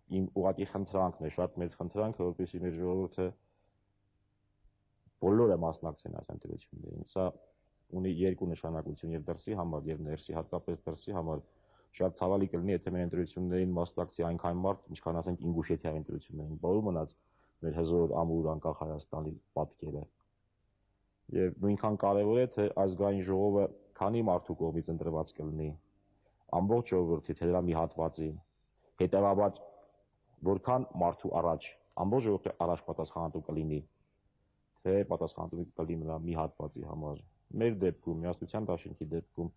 իմ ուղղակի խնդրանքն է, շատ մեծ խնդրանքը, որպեսզի մեր ժողովուրդը բոլորը մասնակցեն այս ընտրություններին։ Սա ունի երկու նշանակություն եւ դրսի համար եւ ներսի, հատկապես դրսի համար շատ ցավալի կլինի, եթե մեր ընտրություններին մասնակցի այնքան մարդ, ինչքան ասենք Ինգուշեթիայի ընտրություններին, բոլոր մնաց մեր հզոր ամուր անկախ Հայաստանի պատկերը։ Եվ նույնքան կարևոր է, թե ազգային ժողովը քանի մարդու կողմից ընտրված կլինի, ամբողջ ժողովրդի, թե դրա մի հատվածի, հետևաբար որքան մարդու առաջ, ամբողջ ժողովրդի առաջ պատասխանատու կլինի, թե պատասխանատու կլինի նրա մի հատվածի համար։ Մեր դեպքում, Միասնության դաշինքի դեպքում,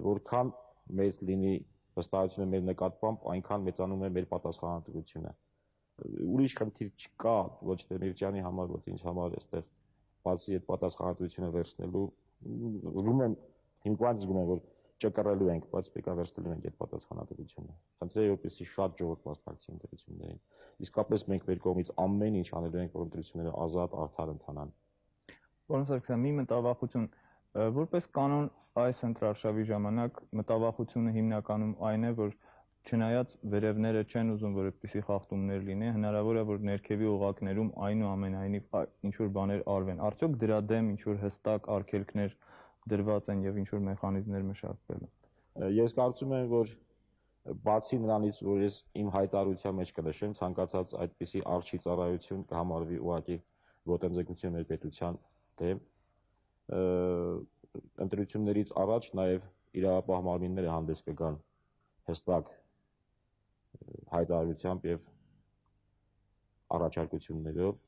որքան մեծ լինի վստահությունը մեր նկատմամբ, այնքան մեծանում է մեր պատասխանատվությունը։ Ուրիշ խնդիր չկա, ոչ թե Միրջյանի համար, ոչ թե ինձ համար, այստեղ բացի այդ պատասխանատվությունը վերցնելու, զգում եմ, հիմքանից զգում եմ, որ ճկռելու ենք, բայց պետք է վերցնելու ենք այդ պատասխանատվությունը։ Խնդրել եմ, որպեսզի շատ ժողովուրդ մասնակցի ընտրություններին։ Իսկապես մենք մեր կողմից ամեն ինչ անելու ենք, որ ընտրությունները ազատ, արդար ընթանան։ Պարոն Սարգսյան, մի մտավախություն, որպես կանոն այս ընտրարշավի ժամանակ մտավախությունը հիմնականում այն է, որ չնայած վերևները չեն ուզում, որ այդպիսի խախտումներ լինի, հնարավոր է, որ ներքևի օղակներում այնուամենայնիվ ինչ-որ բաներ արվեն։ Արդյոք դրա դեմ ինչ-որ հստակ արգելքներ դրված են եւ ինչ-որ մեխանիզմներ մշակվել են։ Ես կարծում եմ, որ բացի նրանից, որ ես իմ հայտարարության մեջ կնշեմ, ցանկացած այդպիսի արժի ծառայություն կհամարվի ուղղակի ոտնձգություն մեր պետության դեմ, ընտրություններից առաջ նաև իրավապահ մարմինները հանդես կգան հստակ հայտարարությամբ եւ առաջարկություններով,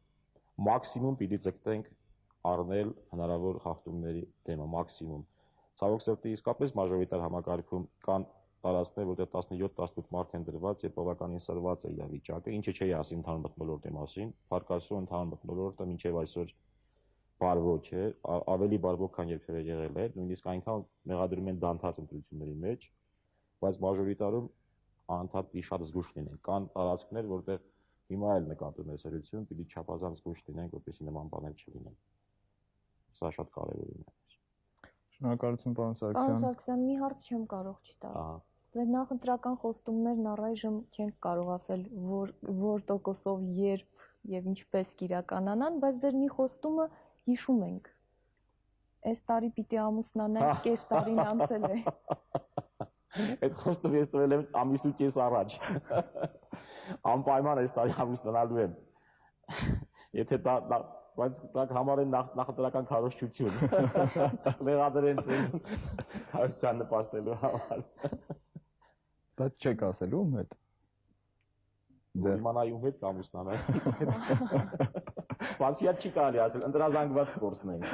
մաքսիմում պիտի ձգտենք առնել հնարավոր խախտումների դեմը, մաքսիմում։ Ցավոք սրտի իսկապես մաժորիտար համակարգում կան տարածքներ, որտեղ 17-18 մարդ են դրված եւ բավականին սրված է իրավիճակը, ինչը չի ասի ընդհանուր մթնոլորտի մասին, փառքաստու ընդհանուր մթնոլորտը մինչեւ այսօր բարվոք է, ավելի բարվոք, քան երբևէ եղել է, նույնիսկ այնքան մեղադրում են դանդաղ ընտրությունների մեջ, բայց մաժորիտարում անընդհատ շատ զգուշ լինենք։ Կան տարածքներ, որտեղ հիմա էլ նկատում է սրություն, պիտի չափազանց զգուշ լինենք, որպեսզի նման բաներ չլինեն։ Սա շատ կարևոր է։ Շնորհակալություն, պարոն Սարգսյան։ Պարոն Սարգսյան, մի հարց չեմ կարող չտալ։ Դե նախընտրական խոստումներն առայժմ չենք կարող ասել, որ տոկոսով երբ եւ ինչպես կիրականանան, բայց դեռ մի խոստումը հիշում ենք։ Այս տարի պիտի ամուսնանանք, կես տարին անցել է։ Այդ խոստումը ես տվել եմ ամիս ու կես առաջ։ Անպայման այս տարի ամուսնանալու եմ։ Եթե բայց դա համարեն նախընտրական քարոզչություն։ Մեղադրեն ցույց քարոզչության նպաստելու համար։ Բայց չեք ասելու ում հետ։ Դե իմանայի ում հետ կամուսնանալ։ Բացի այդ չի կարելի ասել, ընտրազանգված կորցնենք։